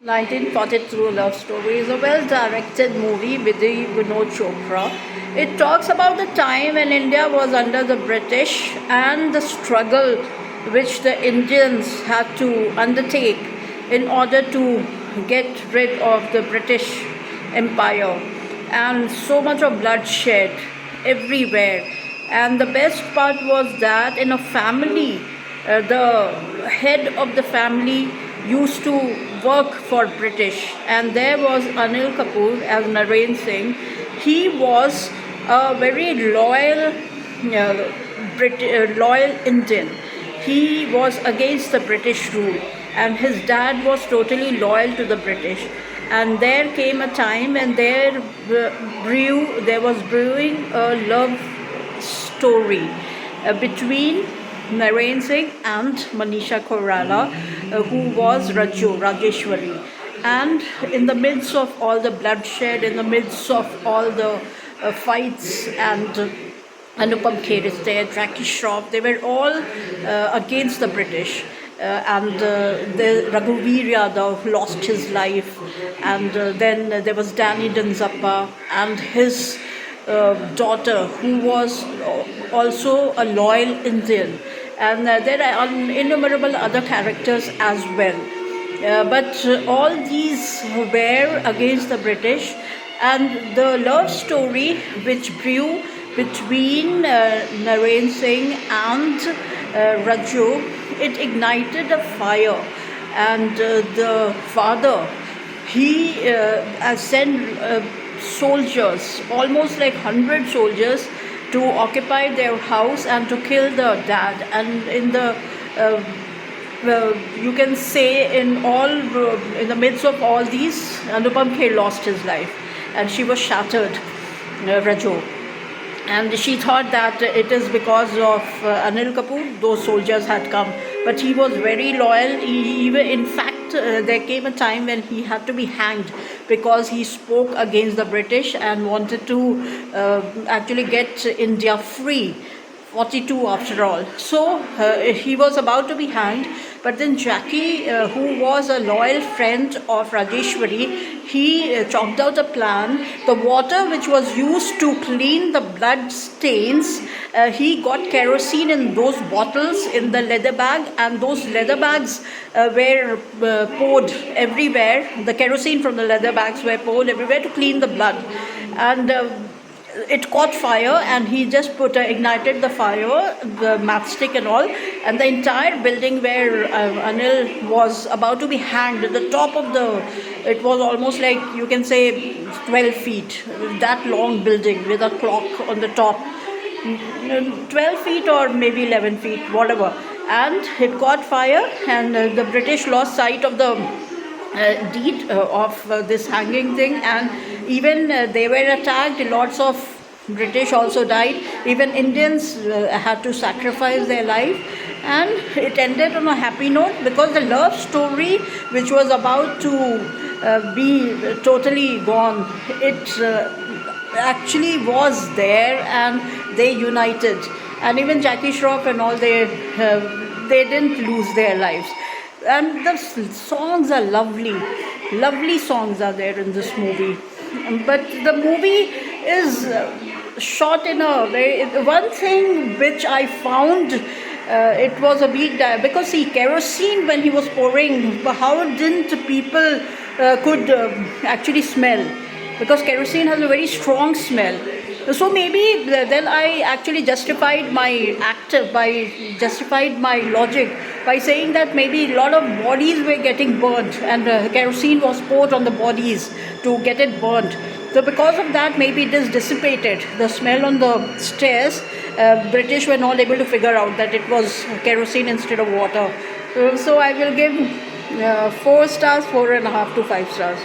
1942 Love Story is a well-directed movie with the Vinod Chopra. It talks about the time when India was under the British and the struggle which the Indians had to undertake in order to get rid of the British Empire, and so much of bloodshed everywhere. And the best part was that in a family, the head of the family used to work for British, and there was Anil Kapoor as Naren Singh. He was a very loyal, loyal Indian. He was against the British rule, and his dad was totally loyal to the British. And there came a time when there was brewing a love story between Naren Singh and Manisha Koirala, who was Rajeshwari. And in the midst of all the bloodshed, in the midst of all the fights, and Anupam Kher is there, Jackie Shroff, they were all against the British. The Raghuveer Yadav lost his life, and then there was Danny Danzappa and his daughter, who was also a loyal Indian, and there are innumerable other characters as well. But all these were against the British, and the love story which grew between Naren Singh and Raju, it ignited a fire, and the father, he sent soldiers, almost like 100 soldiers, to occupy their house and to kill the dad. And in the you can say in the midst of all these, Anupam Kher lost his life, and she was shattered, Raju. And she thought that it is because of Anil Kapoor those soldiers had come, but he was very loyal. In fact, there came a time when he had to be hanged because he spoke against the British and wanted to actually get India free. 42 after all. So he was about to be hanged, but then Jackie, who was a loyal friend of Rajeshwari, he chalked out a plan. The water which was used to clean the blood stains, he got kerosene in those bottles in the leather bag, and those leather bags were poured everywhere. The kerosene from the leather bags were poured everywhere to clean the blood. And it caught fire, and he just ignited the fire, the matchstick and all, and the entire building where Anil was about to be hanged, at the top of it was almost like, you can say, 12 feet, that long building with a clock on the top, 12 feet or maybe 11 feet, whatever. And it caught fire, and the British lost sight of the deed of this hanging thing, and even they were attacked. Lots of British also died. Even Indians had to sacrifice their life, and it ended on a happy note, because the love story, which was about to be totally gone, it actually was there, and they united. And even Jackie Shroff and all, they didn't lose their lives. And the songs are lovely songs are there in this movie. But the movie is shot in a very, one thing which I found, it was a big because see, kerosene, when he was pouring, how didn't people could actually smell, because kerosene has a very strong smell. So maybe then I actually justified my logic by saying that maybe a lot of bodies were getting burnt, and kerosene was poured on the bodies to get it burnt. So because of that, maybe it is dissipated. The smell on the stairs, British were not able to figure out that it was kerosene instead of water. So I will give 4 stars, 4.5 to 5 stars.